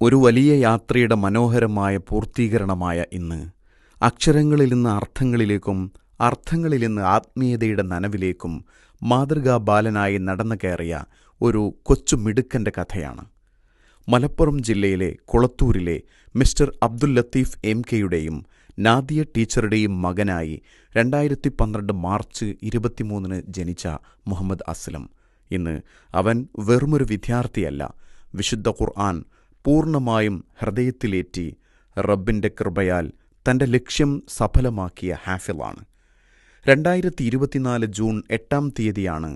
ഒരു വലിയ യാത്രയുടെ മനോഹരമായ പൂർത്തീകരണമായ ഇന്ന് അക്ഷരങ്ങളിൽ നിന്ന് അർത്ഥങ്ങളിലേക്കും അർത്ഥങ്ങളിൽ നിന്ന് ആത്മീയതയുടെ നനവിലേക്കും മാതൃകാബാലനായി നടന്നു കയറിയ ഒരു കൊച്ചു മിടുക്കൻ്റെ കഥയാണ്. മലപ്പുറം ജില്ലയിലെ കുളത്തൂരിലെ മിസ്റ്റർ അബ്ദുൽ ലത്തീഫ് MK-യുടെയും നാദിയ ടീച്ചറുടെയും മകനായി 2012 മാർച്ച് 23 ജനിച്ച മുഹമ്മദ് അസ്ലം. ഇന്ന് അവൻ വെറുമൊരു വിദ്യാർത്ഥിയല്ല, വിശുദ്ധ ഖുർആൻ പൂർണ്ണമായും ഹൃദയത്തിലേറ്റി റബ്ബിൻ്റെ കൃപയാൽ തൻ്റെ ലക്ഷ്യം സഫലമാക്കിയ ഹാഫിളാണ്. 2024 ജൂൺ 8-ാം തീയതിയാണ്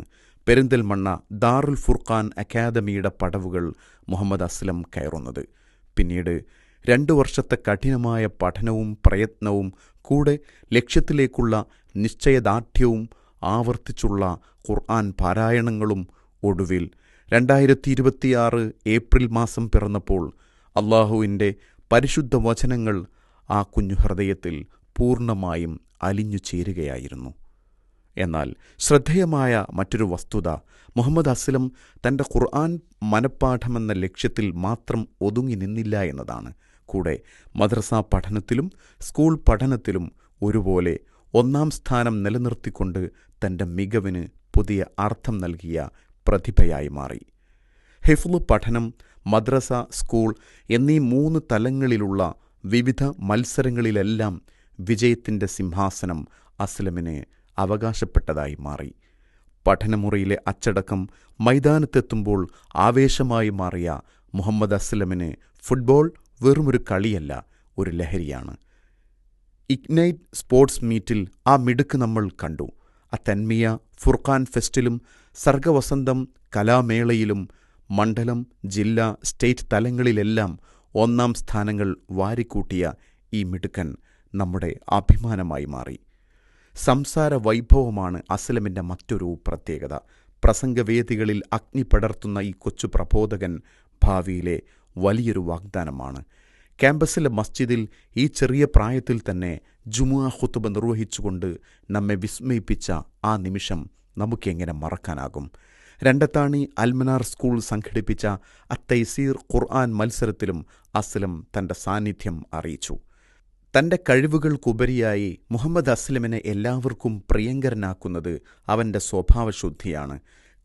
പെരിന്തൽമണ്ണ ദാറുൽ ഫുർഖാൻ അക്കാദമിയുടെ പടവുകൾ മുഹമ്മദ് അസ്ലം കയറുന്നത്. പിന്നീട് 2 വർഷത്തെ കഠിനമായ പഠനവും പ്രയത്നവും കൂടെ ലക്ഷ്യത്തിലേക്കുള്ള നിശ്ചയദാർഢ്യവും ആവർത്തിച്ചുള്ള ഖുർആൻ പാരായണങ്ങളും ഒടുവിൽ 2026 ഏപ്രിൽ മാസം പിറന്നപ്പോൾ അള്ളാഹുവിൻ്റെ പരിശുദ്ധ വചനങ്ങൾ ആ കുഞ്ഞു ഹൃദയത്തിൽ പൂർണ്ണമായും അലിഞ്ഞു ചേരുകയായിരുന്നു. എന്നാൽ ശ്രദ്ധേയമായ മറ്റൊരു വസ്തുത, മുഹമ്മദ് അസ്ലം തൻ്റെ ഖുർആൻ മനഃപ്പാഠമെന്ന ലക്ഷ്യത്തിൽ മാത്രം ഒതുങ്ങി നിന്നില്ല എന്നതാണ്. കൂടെ മദ്രസ പഠനത്തിലും സ്കൂൾ പഠനത്തിലും ഒരുപോലെ 1-ാം സ്ഥാനം നിലനിർത്തിക്കൊണ്ട് തൻ്റെ മികവിന് പുതിയ അർത്ഥം നൽകിയ പ്രതിഭയായി മാറി. ഹിഫ്ള് പഠനം, മദ്രസ, സ്കൂൾ എന്നീ 3 തലങ്ങളിലുള്ള വിവിധ മത്സരങ്ങളിലെല്ലാം വിജയത്തിൻ്റെ സിംഹാസനം അസ്ലമിന് അവകാശപ്പെട്ടതായി മാറി. പഠനമുറിയിലെ അച്ചടക്കം മൈതാനത്തെത്തുമ്പോൾ ആവേശമായി മാറിയ മുഹമ്മദ് അസ്ലമിന് ഫുട്ബോൾ വെറുമൊരു കളിയല്ല, ഒരു ലഹരിയാണ്. ഇഗ്നൈറ്റ് സ്പോർട്സ് മീറ്റിൽ ആ മിടുക്ക് നമ്മൾ കണ്ടു. അത്തൻമിയ ഫുർഖാൻ ഫെസ്റ്റിലും സർഗവസന്തം കലാമേളയിലും മണ്ഡലം, ജില്ലാ, സ്റ്റേറ്റ് തലങ്ങളിലെല്ലാം 1-ാം സ്ഥാനങ്ങൾ വാരിക്കൂട്ടിയ ഈ മിടുക്കൻ നമ്മുടെ അഭിമാനമായി മാറി. സംസാര വൈഭവമാണ് അസ്ലമിൻ്റെ മറ്റൊരു പ്രത്യേകത. പ്രസംഗവേദികളിൽ അഗ്നി പടർത്തുന്ന ഈ കൊച്ചു പ്രബോധകൻ ഭാവിയിലെ വലിയൊരു വാഗ്ദാനമാണ്. ക്യാമ്പസിലെ മസ്ജിദിൽ ഈ ചെറിയ പ്രായത്തിൽ തന്നെ ജുമുഅ ഖുതുബ നിർവഹിച്ചുകൊണ്ട് നമ്മെ വിസ്മയിപ്പിച്ച ആ നിമിഷം നമുക്കെങ്ങനെ മറക്കാനാകും? രണ്ടത്താണി അൽമനാർ സ്കൂൾ സംഘടിപ്പിച്ച അത്തൈസീർ ഖുർആൻ മത്സരത്തിലും അസ്ലം തൻ്റെ സാന്നിധ്യം അറിയിച്ചു. തൻ്റെ കഴിവുകൾക്കുപരിയായി മുഹമ്മദ് അസ്ലമിനെ എല്ലാവർക്കും പ്രിയങ്കരനാക്കുന്നത് അവൻ്റെ സ്വഭാവശുദ്ധിയാണ്.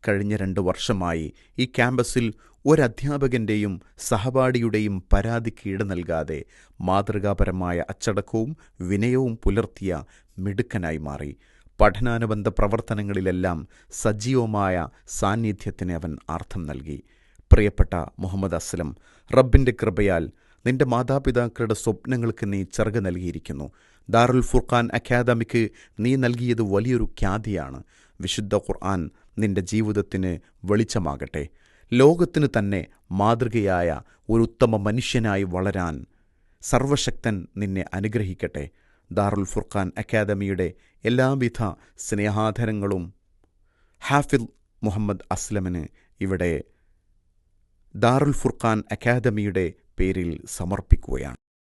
കഴിഞ്ഞ 2 വർഷമായി ഈ ക്യാമ്പസിൽ ഒരധ്യാപകൻ്റെയും സഹപാഠിയുടെയും പരാതിക്ക് ഇട നൽകാതെ മാതൃകാപരമായ അച്ചടക്കവും വിനയവും പുലർത്തിയ മിടുക്കനായി മാറി. പഠനാനുബന്ധ പ്രവർത്തനങ്ങളിലെല്ലാം സജീവമായ സാന്നിധ്യത്തിന് അവൻ അർത്ഥം നൽകി. പ്രിയപ്പെട്ട മുഹമ്മദ് അസ്ലം, റബ്ബിൻ്റെ കൃപയാൽ നിന്റെ മാതാപിതാക്കളുടെ സ്വപ്നങ്ങൾക്ക് നീ ചിറക് നൽകിയിരിക്കുന്നു. ദാറുൽ ഫുർഖാൻ അക്കാദമിക്ക് നീ നൽകിയത് വലിയൊരു ഖ്യാതിയാണ്. വിശുദ്ധ ഖുർആൻ നിന്റെ ജീവിതത്തിന് വെളിച്ചമാകട്ടെ. ലോകത്തിന് തന്നെ മാതൃകയായ ഒരു ഉത്തമ മനുഷ്യനായി വളരാൻ സർവശക്തൻ നിന്നെ അനുഗ്രഹിക്കട്ടെ. ദാറുൽ ഫുർഖാൻ അക്കാദമിയുടെ എല്ലാവിധ സ്നേഹാദരങ്ങളും ഹാഫിൾ മുഹമ്മദ് അസ്ലമിന് ഇവിടെ ദാറുൽ ഫുർഖാൻ അക്കാദമിയുടെ പേരിൽ സമർപ്പിക്കുകയാണ്.